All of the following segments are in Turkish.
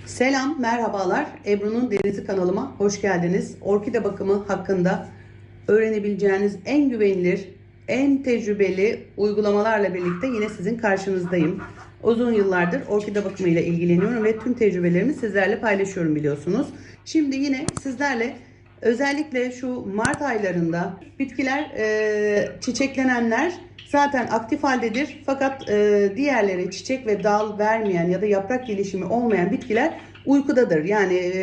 Selam, merhabalar. Ebru'nun Denizi kanalıma hoş geldiniz. Orkide bakımı hakkında öğrenebileceğiniz en güvenilir, en tecrübeli uygulamalarla birlikte yine sizin karşınızdayım. Uzun yıllardır orkide bakımıyla ilgileniyorum ve tüm tecrübelerimi sizlerle paylaşıyorum biliyorsunuz. Şimdi yine sizlerle özellikle şu Mart aylarında bitkiler çiçeklenenler zaten aktif haldedir. Fakat diğerleri çiçek ve dal vermeyen ya da yaprak gelişimi olmayan bitkiler uykudadır. Yani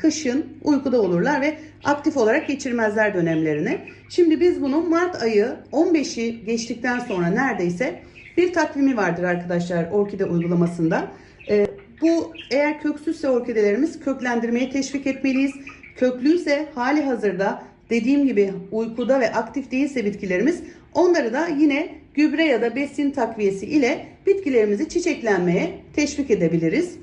kışın uykuda olurlar ve aktif olarak geçirmezler dönemlerini. Şimdi biz bunu Mart ayı 15'i geçtikten sonra neredeyse bir takvimi vardır arkadaşlar orkide uygulamasında. Bu eğer köksüzse orkidelerimiz köklendirmeye teşvik etmeliyiz. Köklüyse hali hazırda dediğim gibi uykuda ve aktif değilse bitkilerimiz onları da yine gübre ya da besin takviyesi ile bitkilerimizi çiçeklenmeye teşvik edebiliriz.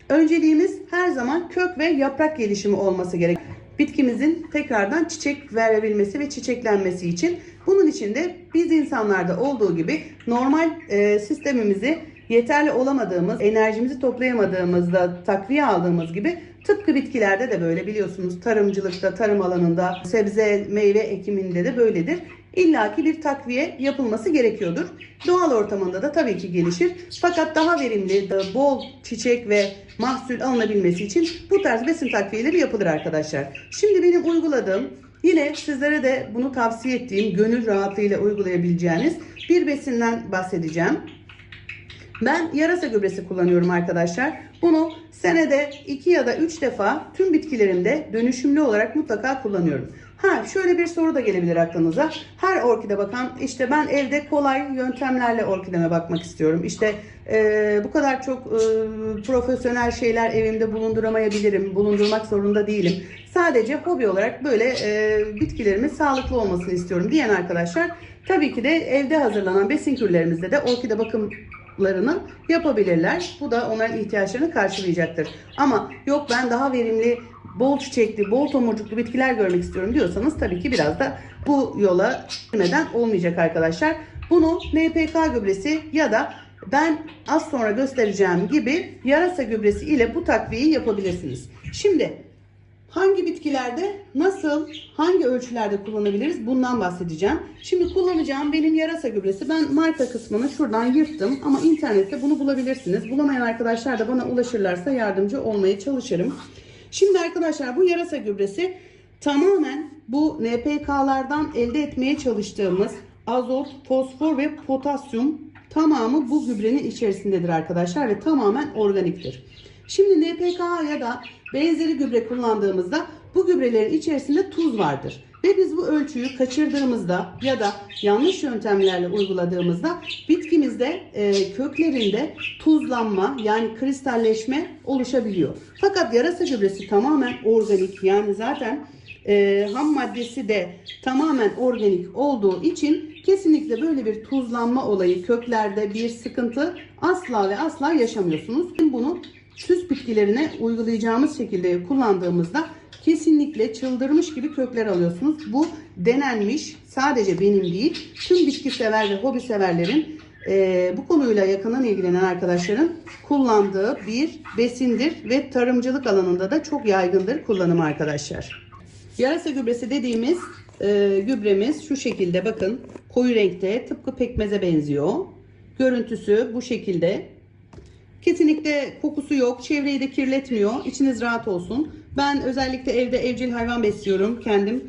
Önceliğimiz her zaman kök ve yaprak gelişimi olması gerek. Bitkimizin tekrardan çiçek verebilmesi ve çiçeklenmesi için. Bunun için de biz insanlarda olduğu gibi normal sistemimizi yeterli olamadığımız, enerjimizi toplayamadığımızda takviye aldığımız gibi tıpkı bitkilerde de böyle biliyorsunuz tarımcılıkta, tarım alanında, sebze, meyve ekiminde de böyledir. İlla ki bir takviye yapılması gerekiyordur. Doğal ortamında da tabii ki gelişir. Fakat daha verimli, bol çiçek ve mahsul alınabilmesi için bu tarz besin takviyeleri yapılır arkadaşlar. Şimdi benim uyguladığım, yine sizlere de bunu tavsiye ettiğim, gönül rahatlığıyla uygulayabileceğiniz bir besinden bahsedeceğim. Ben yarasa gübresi kullanıyorum arkadaşlar. Bunu senede 2 ya da 3 defa tüm bitkilerimde dönüşümlü olarak mutlaka kullanıyorum. Şöyle bir soru da gelebilir aklınıza. Her orkide bakan işte ben evde kolay yöntemlerle orkideme bakmak istiyorum. İşte bu kadar çok profesyonel şeyler evimde bulunduramayabilirim. Bulundurmak zorunda değilim. Sadece hobi olarak böyle bitkilerimin sağlıklı olmasını istiyorum diyen arkadaşlar tabii ki de evde hazırlanan besin kürlerimizde de orkide bakımlarını yapabilirler. Bu da onların ihtiyaçlarını karşılayacaktır. Ama yok ben daha verimli, bol çiçekli, bol tomurcuklu bitkiler görmek istiyorum diyorsanız tabii ki biraz da bu yola girmeden olmayacak arkadaşlar. Bunu NPK gübresi ya da ben az sonra göstereceğim gibi yarasa gübresi ile bu takviyeyi yapabilirsiniz. Şimdi hangi bitkilerde nasıl, hangi ölçülerde kullanabiliriz bundan bahsedeceğim. Şimdi kullanacağım benim yarasa gübresi. Ben marka kısmını şuradan yırttım ama internette bunu bulabilirsiniz. Bulamayan arkadaşlar da bana ulaşırlarsa yardımcı olmaya çalışırım. Şimdi arkadaşlar bu yarasa gübresi tamamen bu NPK'lardan elde etmeye çalıştığımız azot, fosfor ve potasyum tamamı bu gübrenin içerisindedir arkadaşlar ve tamamen organiktir. Şimdi NPK ya da benzeri gübre kullandığımızda bu gübrelerin içerisinde tuz vardır. Ve biz bu ölçüyü kaçırdığımızda ya da yanlış yöntemlerle uyguladığımızda bitkimizde köklerinde tuzlanma yani kristalleşme oluşabiliyor. Fakat yarasa gübresi tamamen organik, yani zaten ham maddesi de tamamen organik olduğu için kesinlikle böyle bir tuzlanma olayı, köklerde bir sıkıntı asla ve asla yaşamıyorsunuz. Bunu süs bitkilerine uygulayacağımız şekilde kullandığımızda kesinlikle çıldırmış gibi kökler alıyorsunuz. Bu denenmiş, sadece benim değil, tüm bitki sever ve hobi severlerin bu konuyla yakından ilgilenen arkadaşların kullandığı bir besindir ve tarımcılık alanında da çok yaygındır kullanımı arkadaşlar. Yarasa gübresi dediğimiz gübremiz şu şekilde, bakın koyu renkte, tıpkı pekmeze benziyor. Görüntüsü bu şekilde. Kesinlikle kokusu yok. Çevreyi de kirletmiyor. İçiniz rahat olsun. Ben özellikle evde evcil hayvan besliyorum kendim.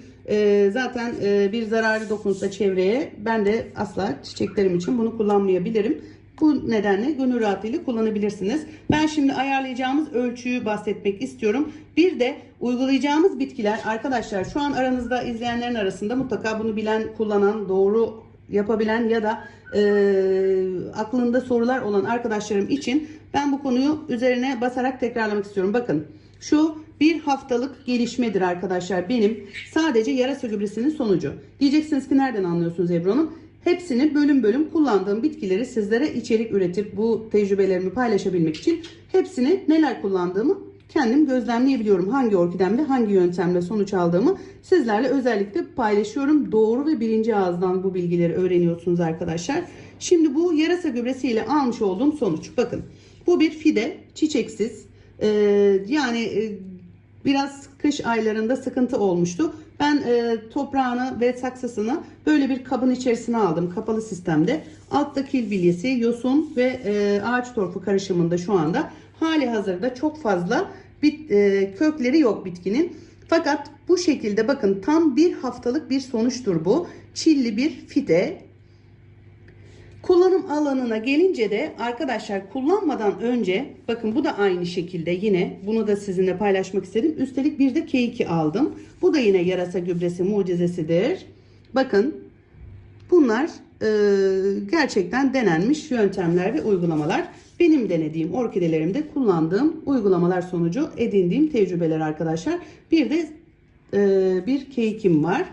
Zaten bir zararı dokunsa çevreye ben de asla çiçeklerim için bunu kullanmayabilirim. Bu nedenle gönül rahatlığıyla kullanabilirsiniz. Ben şimdi ayarlayacağımız ölçüyü bahsetmek istiyorum. Bir de uygulayacağımız bitkiler arkadaşlar, şu an aranızda izleyenlerin arasında mutlaka bunu bilen, kullanan, doğru yapabilen ya da aklında sorular olan arkadaşlarım için ben bu konuyu üzerine basarak tekrarlamak istiyorum. Bakın şu bir haftalık gelişmedir arkadaşlar benim sadece yarasa gübresinin sonucu. Diyeceksiniz ki nereden anlıyorsunuz Ebru Hanım? Hepsini bölüm bölüm kullandığım bitkileri sizlere içerik üretip bu tecrübelerimi paylaşabilmek için hepsini neler kullandığımı kendim gözlemleyebiliyorum. Hangi orkidemde hangi yöntemle sonuç aldığımı sizlerle özellikle paylaşıyorum. Doğru ve birinci ağızdan bu bilgileri öğreniyorsunuz arkadaşlar. Şimdi bu yarasa gübresiyle almış olduğum sonuç. Bakın bu bir fide, çiçeksiz. Biraz kış aylarında sıkıntı olmuştu. Ben toprağını ve saksısını böyle bir kabın içerisine aldım. Kapalı sistemde. Altta kil bilyesi, yosun ve ağaç torfu karışımında şu anda. Hali hazırda çok fazla kökleri yok bitkinin. Fakat bu şekilde bakın, tam bir haftalık bir sonuçtur bu. Çilli bir fide. Kullanım alanına gelince de arkadaşlar, kullanmadan önce bakın, bu da aynı şekilde, yine bunu da sizinle paylaşmak istedim. Üstelik bir de K2 aldım. Bu da yine yarasa gübresi mucizesidir. Bakın, bunlar gerçekten denenmiş yöntemler ve uygulamalar. Benim denediğim orkidelerimde kullandığım uygulamalar sonucu edindiğim tecrübeler arkadaşlar. Bir de bir K2'm var.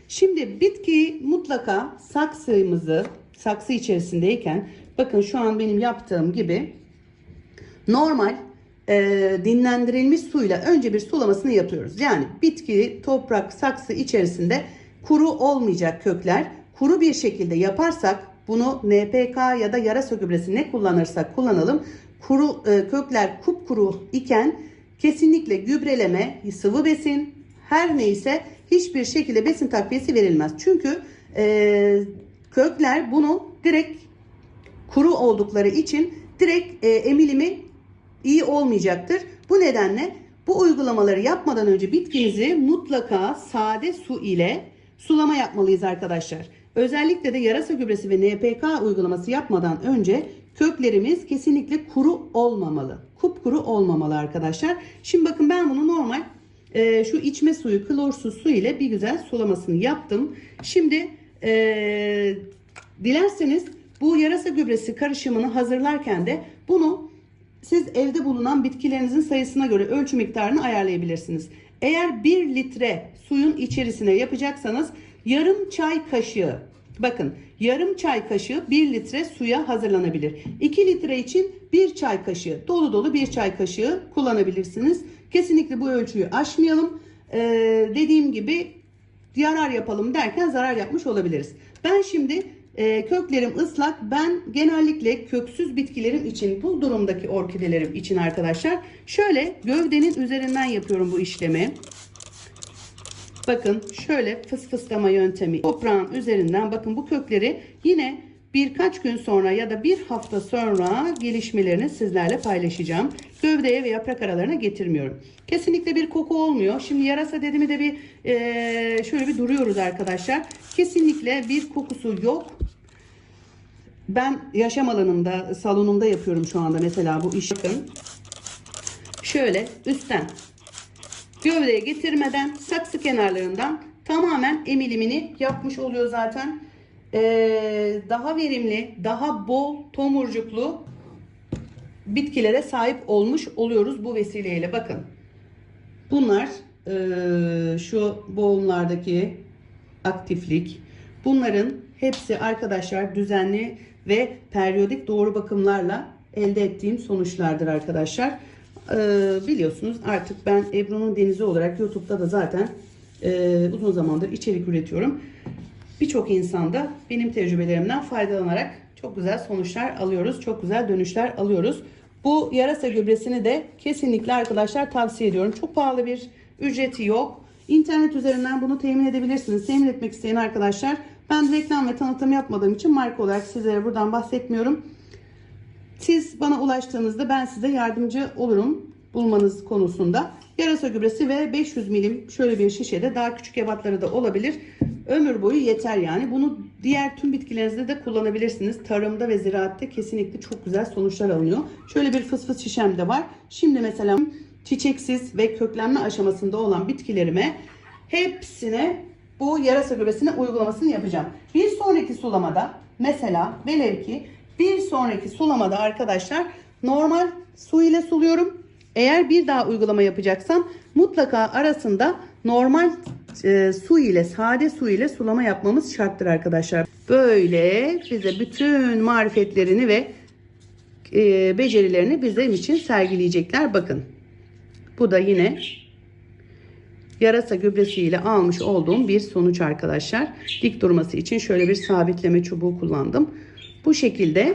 Şimdi bitkiyi mutlaka saksı içerisindeyken, bakın şu an benim yaptığım gibi normal dinlendirilmiş suyla önce bir sulamasını yapıyoruz. Yani bitki, toprak, saksı içerisinde kuru olmayacak kökler. Kuru bir şekilde yaparsak, bunu NPK ya da yarasa gübresi ne kullanırsak kullanalım, kökler kupkuru iken kesinlikle gübreleme, sıvı besin, her neyse hiçbir şekilde besin takviyesi verilmez. Çünkü kökler bunu direkt, kuru oldukları için direkt emilimi iyi olmayacaktır. Bu nedenle bu uygulamaları yapmadan önce bitkinizi mutlaka sade su ile sulama yapmalıyız arkadaşlar. Özellikle de yarasa gübresi ve NPK uygulaması yapmadan önce köklerimiz kesinlikle kuru olmamalı. Kupkuru olmamalı arkadaşlar. Şimdi bakın, ben bunu normal şu içme suyu, klorsuz su ile bir güzel sulamasını yaptım. Şimdi dilerseniz bu yarasa gübresi karışımını hazırlarken de bunu siz evde bulunan bitkilerinizin sayısına göre ölçü miktarını ayarlayabilirsiniz. Eğer 1 litre suyun içerisine yapacaksanız yarım çay kaşığı, bakın yarım çay kaşığı 1 litre suya hazırlanabilir. 2 litre için 1 çay kaşığı, dolu dolu 1 çay kaşığı kullanabilirsiniz. Kesinlikle bu ölçüyü aşmayalım. Dediğim gibi yarar yapalım derken zarar yapmış olabiliriz. Ben şimdi köklerim ıslak. Ben genellikle köksüz bitkilerim için, bu durumdaki orkidelerim için arkadaşlar, şöyle gövdenin üzerinden yapıyorum bu işlemi. Bakın şöyle fısfıslama yöntemi, toprağın üzerinden, bakın bu kökleri yine birkaç gün sonra ya da bir hafta sonra gelişmelerini sizlerle paylaşacağım. Gövdeye ve yaprak aralarına getirmiyorum. Kesinlikle bir koku olmuyor. Şimdi yarasa dediğimi de bir şöyle bir duruyoruz arkadaşlar. Kesinlikle bir kokusu yok. Ben yaşam alanımda, salonumda yapıyorum şu anda mesela bu işi. Bakın şöyle üstten, gövdeye getirmeden saksı kenarlarından tamamen emilimini yapmış oluyor zaten. Daha verimli, daha bol tomurcuklu bitkilere sahip olmuş oluyoruz bu vesileyle. Bakın bunlar şu boğumlardaki aktiflik, bunların hepsi arkadaşlar düzenli ve periyodik doğru bakımlarla elde ettiğim sonuçlardır arkadaşlar. Biliyorsunuz artık ben Ebru'nun Denizi olarak YouTube'da da zaten uzun zamandır içerik üretiyorum. Birçok insan da benim tecrübelerimden faydalanarak çok güzel sonuçlar alıyoruz. Çok güzel dönüşler alıyoruz. Bu yarasa gübresini de kesinlikle arkadaşlar tavsiye ediyorum. Çok pahalı bir ücreti yok. İnternet üzerinden bunu temin edebilirsiniz. Temin etmek isteyen arkadaşlar, ben reklam ve tanıtım yapmadığım için marka olarak sizlere buradan bahsetmiyorum. Siz bana ulaştığınızda ben size yardımcı olurum bulmanız konusunda. Yarasa gübresi ve 500 milim şöyle bir şişede, daha küçük ebatları da olabilir. Ömür boyu yeter yani. Bunu diğer tüm bitkilerinizde de kullanabilirsiniz. Tarımda ve ziraatte kesinlikle çok güzel sonuçlar alınıyor. Şöyle bir fıs şişem de var. Şimdi mesela çiçeksiz ve köklenme aşamasında olan bitkilerime hepsine bu yarasa gübresine uygulamasını yapacağım. Bir sonraki sulamada mesela, velev ki bir sonraki sulamada arkadaşlar normal su ile suluyorum. Eğer bir daha uygulama yapacaksam mutlaka arasında normal su ile, sade su ile sulama yapmamız şarttır arkadaşlar. Böyle bize bütün marifetlerini ve becerilerini bizim için sergileyecekler. Bakın bu da yine yarasa gübresi ile almış olduğum bir sonuç arkadaşlar. Dik durması için şöyle bir sabitleme çubuğu kullandım. Bu şekilde